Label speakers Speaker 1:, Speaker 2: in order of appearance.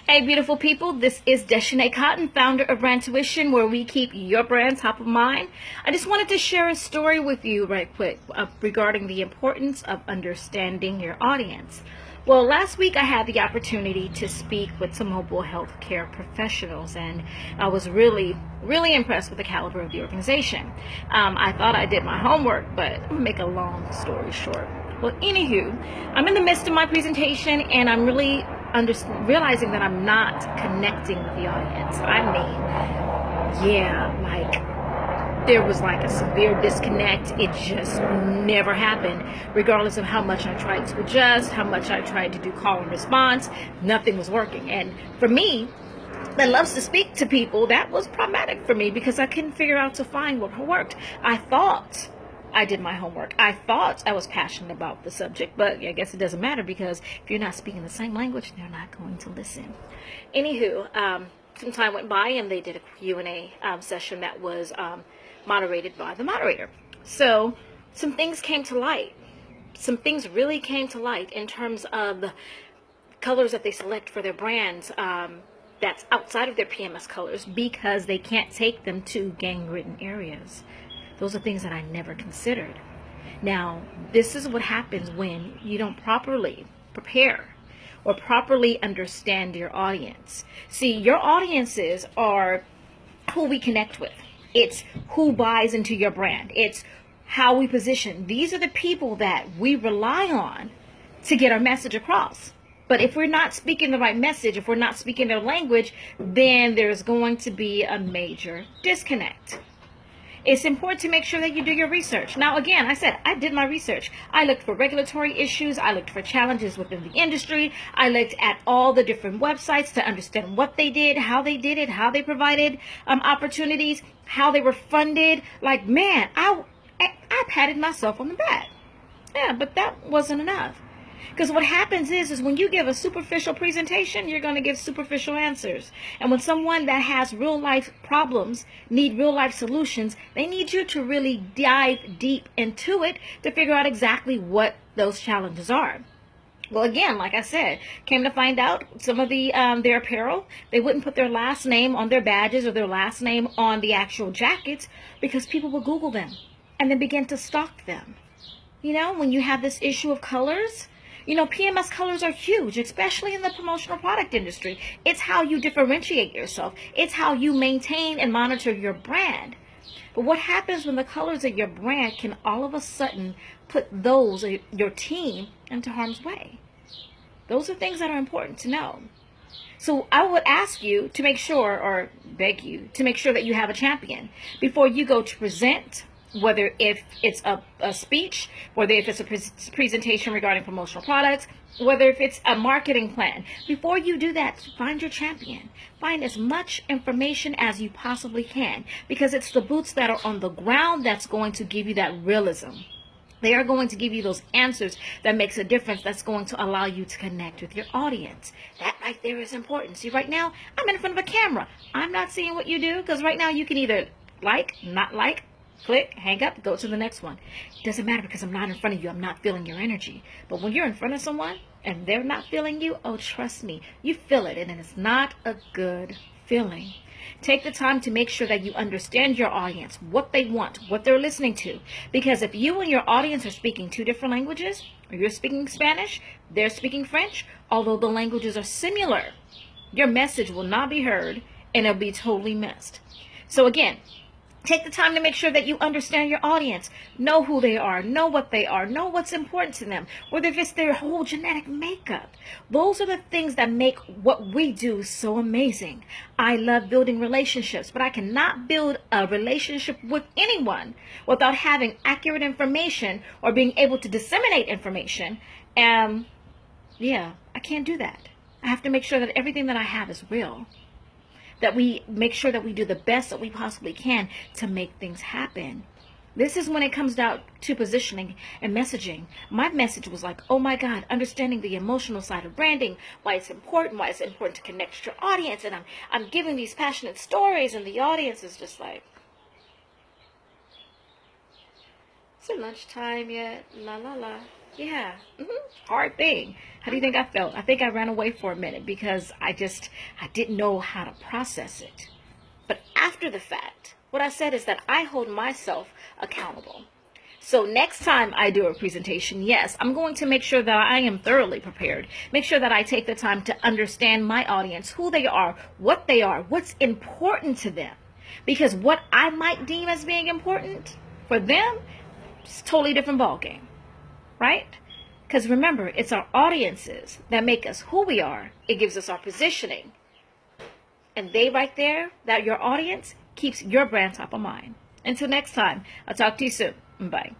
Speaker 1: Hey, beautiful people, this is Deshanay Cotton, founder of Brand Tuition, where we keep your brand top of mind. I just wanted to share a story with you right quick regarding the importance of understanding your audience. Well, last week I had the opportunity to speak with some mobile health care professionals, and I was really impressed with the caliber of the organization. I thought I did my homework, but I'm going to make a long story short. Well, anywho, I'm in the midst of my presentation, and I'm really realizing that I'm not connecting with the audience. There was like a severe disconnect. It just never happened, regardless of how much I tried to adjust, how much I tried to do call and response. Nothing was working. And for me, that loves to speak to people, that was problematic for me because I couldn't figure out to find what worked. I thought I did my homework. I thought I was passionate about the subject, but I guess it doesn't matter because if you're not speaking the same language, they're not going to listen. Anywho, some time went by and they did a Q&A session that was moderated by the moderator. So some things came to light. Some things really came to light in terms of the colors that they select for their brands that's outside of their PMS colors because they can't take them to gang-ridden areas. Those are things that I never considered. Now, this is what happens when you don't properly prepare or properly understand your audience. See, your audiences are who we connect with. It's who buys into your brand. It's how we position. These are the people that we rely on to get our message across. But if we're not speaking the right message, if we're not speaking their language, then there's going to be a major disconnect. It's important to make sure that you do your research. Now, again, I said I did my research. I looked for regulatory issues. I looked for challenges within the industry. I looked at all the different websites to understand what they did, how they did it, how they provided opportunities, how they were funded. Like, man, I patted myself on the back. Yeah, but that wasn't enough. Because what happens is when you give a superficial presentation, you're going to give superficial answers. And when someone that has real life problems need real life solutions, they need you to really dive deep into it to figure out exactly what those challenges are. Well, again, like I said, came to find out some of their apparel, they wouldn't put their last name on their badges or their last name on the actual jackets because people would Google them and then begin to stalk them. You know, when you have this issue of colors, you know, PMS colors are huge, especially in the promotional product industry. It's how you differentiate yourself. It's how you maintain and monitor your brand. But what happens when the colors of your brand can all of a sudden put those, your team, into harm's way? Those are things that are important to know. So I would ask you to make sure, or beg you, to make sure that you have a champion before you go to present, whether if it's a speech, whether if it's a presentation regarding promotional products, whether if it's a marketing plan. Before you do that, find your champion. Find as much information as you possibly can, because it's the boots that are on the ground that's going to give you that realism. They are going to give you those answers that makes a difference, that's going to allow you to connect with your audience. That right there is important. See, right now, I'm in front of a camera. I'm not seeing what you do, because right now you can either like, not like, click, hang up, go to the next one. It doesn't matter because I'm not in front of you. I'm not feeling your energy. But when you're in front of someone and they're not feeling you, oh, trust me, you feel it, and it's not a good feeling. Take the time to make sure that you understand your audience, what they want, what they're listening to. Because if you and your audience are speaking two different languages, or you're speaking Spanish, they're speaking French, although the languages are similar, your message will not be heard and it'll be totally missed. So again, take the time to make sure that you understand your audience. Know who they are. Know what they are. Know what's important to them. Whether it's their whole genetic makeup. Those are the things that make what we do so amazing. I love building relationships, but I cannot build a relationship with anyone without having accurate information or being able to disseminate information. Yeah, I can't do that. I have to make sure that everything that I have is real. That we make sure that we do the best that we possibly can to make things happen. This is when it comes down to positioning and messaging. My message was like, oh my God, understanding the emotional side of branding, why it's important to connect with your audience. And I'm giving these passionate stories, and the audience is just like, is it lunchtime yet? La la la. Yeah. Hard thing. How do you think I felt? I think I ran away for a minute because I didn't know how to process it. But after the fact, what I said is that I hold myself accountable. So next time I do a presentation, yes, I'm going to make sure that I am thoroughly prepared. Make sure that I take the time to understand my audience, who they are, what's important to them. Because what I might deem as being important for them, it's a totally different ballgame, right? Because remember, it's our audiences that make us who we are. It gives us our positioning. And they right there, that your audience, keeps your brand top of mind. Until next time, I'll talk to you soon. Bye.